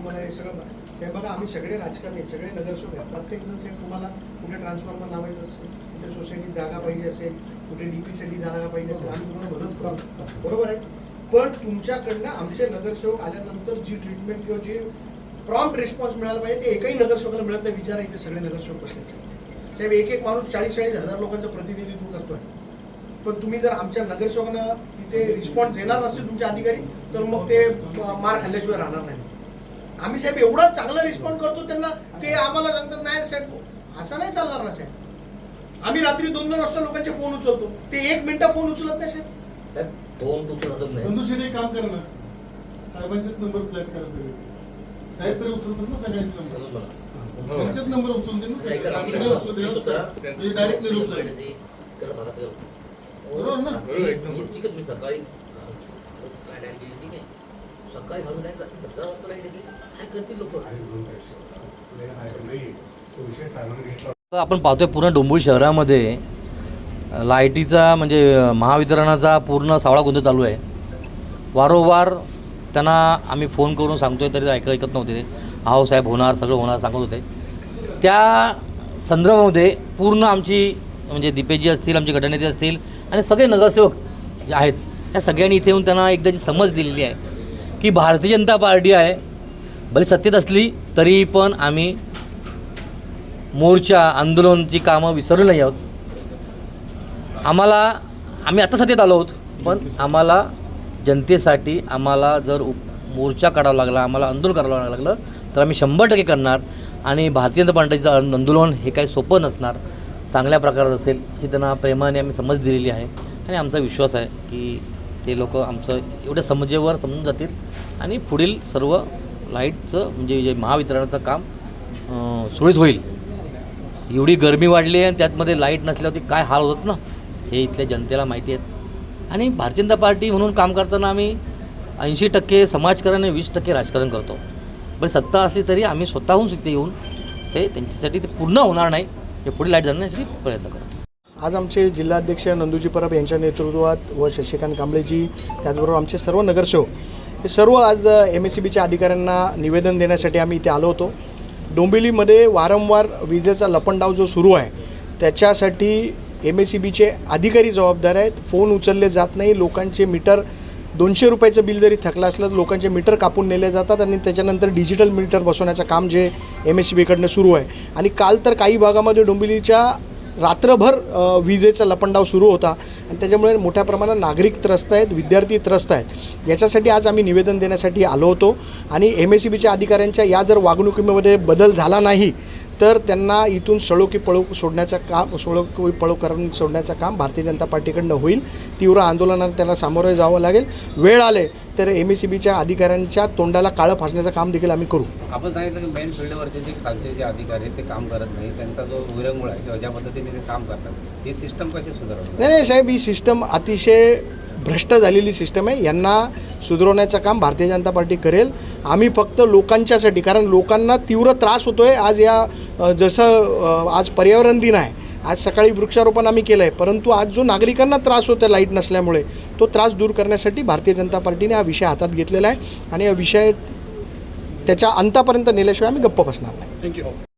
तुम्हाला हे सगळं साहेब बघा, आम्ही सगळे राजकारणी सगळे नगरसेवक आहेत. प्रत्येकजण साहेब तुम्हाला कुठे ट्रान्सफॉर्मर लावायचं असेल, कुठे सोसायटीत जागा पाहिजे असेल, कुठे डीपीसाठी जागा पाहिजे असेल, आम्ही तुम्हाला मदत करू, बरोबर आहे. पण तुमच्याकडनं आमचे नगरसेवक आल्यानंतर जी ट्रीटमेंट किंवा जी प्रॉम्प्ट रिस्पॉन्स मिळाला पाहिजे ते एकही नगरसेवकाला मिळत नाही. विचारा इथे सगळे नगरसेवक बसले साहेब, एक माणूस 40,000 लोकांचं प्रतिनिधित्व करतोय. पण तुम्ही जर आमच्या नगरसेवकांना तिथे रिस्पॉन्स देणार नसतील तुमचे अधिकारी, तर मग ते मार खाल्ल्याशिवाय राहणार नाही. आम्ही साहेब एवढा चांगला रिस्पॉन्स करतो त्यांना, ते आम्हाला सांगतात नाही साहेब असं नाही चालणार ना साहेब. आम्ही रात्री 2-2 वाजता लोकांचे फोन उचलतो, ते 1 मिनिट फोन उचलत नाही साहेब. फोन उचलत नाही. बंधू एक काम करा ना, साहेबांचे नंबर फ्लॅश करा सगळे. साहेब तरी उचलतात ना सगळ्यांचे नंबर, त्यांचेच नंबर उचलून दे ना, डायरेक्ट निरोप जाईल. बरोबर ना? ठीक आहे, मी सकाळी सकाळी घालून काय 10 वाजता लाईट येते, काय करतील लोक. आपण पाहतोय पूर्ण डोंबिवली शहरामध्ये लाईटीचा म्हणजे महावितरणाचा पूर्ण सावळा गोंधळ चालू आहे. वारंवार त्यांना आम्ही फोन करून सांगतोय तरी ऐकत नव्हते. आहो साहेब होणार, सगळं होणार सांगत होते. त्या संदर्भामध्ये पूर्ण आमची म्हणजे दीपेशजी असतील, आमचे गटनेते असतील आणि सगळे नगरसेवक जे आहेत या सगळ्यांनी इथे येऊन त्यांना एकदाची समज दिलेली आहे की भारतीय जनता पार्टी आहे, भले सत्तेत असली तरी पण आम्ही मोर्चा आंदोलनाची कामं विसरलो नाही आहोत. आम्ही आता सत्तेत आलो आहोत, पण आम्हाला जनतेसाठी आम्हाला जर मोर्चा काढावा लागला, आम्हाला आंदोलन करावं लागलं तर आम्ही 100% करणार. आणि भारतीय जनता पार्टीचं आंदोलन हे काही सोपं नसणार, चांगल्या प्रकारात असेल अशी त्यांना प्रेमाने आम्ही समज दिलेली आहे. आणि आमचा विश्वास आहे की ते लोक आमचं एवढ्या समजेवर समजून जातील आणि पुढील सर्व लाईटचं म्हणजे जे महावितरणाचं काम सुरळीत होईल. एवढी गरमी वाढली आहे आणि त्यातमध्ये लाईट नसल्यावरती काय हाल होतात ना, हे इथल्या जनतेला माहिती आहेत. आणि भारतीय जनता पार्टी म्हणून काम करताना आम्ही 80% समाजकारण आणि 20% राजकारण करतो. पण सत्ता असली तरी आम्ही स्वतःहून तिथे येऊन ते त्यांच्यासाठी ते पूर्ण होणार नाही, हे पुढे लाईट जाण्यासाठी प्रयत्न करतो. आज आमचे जिल्हाध्यक्ष नंदूजी परब यांच्या नेतृत्वात व शशिकांत कांबळेजी त्याचबरोबर आमचे सर्व नगरसेवक हे सर्व आज MSEBच्या अधिकाऱ्यांना निवेदन देण्यासाठी आम्ही इथे आलो होतो. डोंबिवलीमध्ये वारंवार विजेचा लपंडाव जो सुरू आहे त्याच्यासाठी MSEBचे अधिकारी जबाबदार आहेत. फोन उचलले जात नाही, लोकांचे मीटर 200 रुपयाचं बिल जरी थकलं असलं तर लोकांचे मीटर कापून नेले जातात आणि त्याच्यानंतर डिजिटल मीटर बसवण्याचं काम जे MSEBकडनं सुरू आहे. आणि काल तर काही भागामध्ये डोंबिवलीच्या रात्रभर विजेचा लपंडाव सुरू होता आणि त्याच्यामुळे मोठ्या प्रमाणात नागरिक त्रस्त आहेत, विद्यार्थी त्रस्त आहेत. याच्यासाठी आज आम्ही निवेदन देण्यासाठी आलो होतो. आणि MSEBच्या अधिकाऱ्यांच्या या जर वागणुकीमध्ये बदल झाला नाही तर त्यांना इथून सळोकी पळो करून सोडण्याचं काम भारतीय जनता पार्टीकडनं होईल. तीव्र आंदोलनात त्याला सामोरं जावं लागेल. वेळ आले तर MSEBच्या अधिकाऱ्यांच्या तोंडाला काळं फासण्याचं काम देखील आम्ही करू. आपण सांगितलं की मेन फील्डवरचे जे खालचे जे अधिकारी आहेत ते काम करत नाही, त्यांचा जो विरंगुळा आहे किंवा ज्या पद्धतीने ते काम करतात ही सिस्टम कशी सुधारवणार? नाही साहेब, ही सिस्टम अतिशय भ्रष्ट झालेली सिस्टम आहे. यांना सुधारवण्याचं काम भारतीय जनता पार्टी करेल. आम्ही फक्त लोकांच्यासाठी, कारण लोकांना तीव्र त्रास होतो आहे. आज जसं आज पर्यावरण दिन आहे, आज सकाळी वृक्षारोपण आम्ही केलं आहे, परंतु आज जो नागरिकांना त्रास होतो आहे लाईट नसल्यामुळे तो त्रास दूर करण्यासाठी भारतीय जनता पार्टीने हा विषय हातात घेतलेला आहे आणि हा विषय त्याच्या अंतापर्यंत नेल्याशिवाय आम्ही गप्प बसणार नाही. थँक्यू.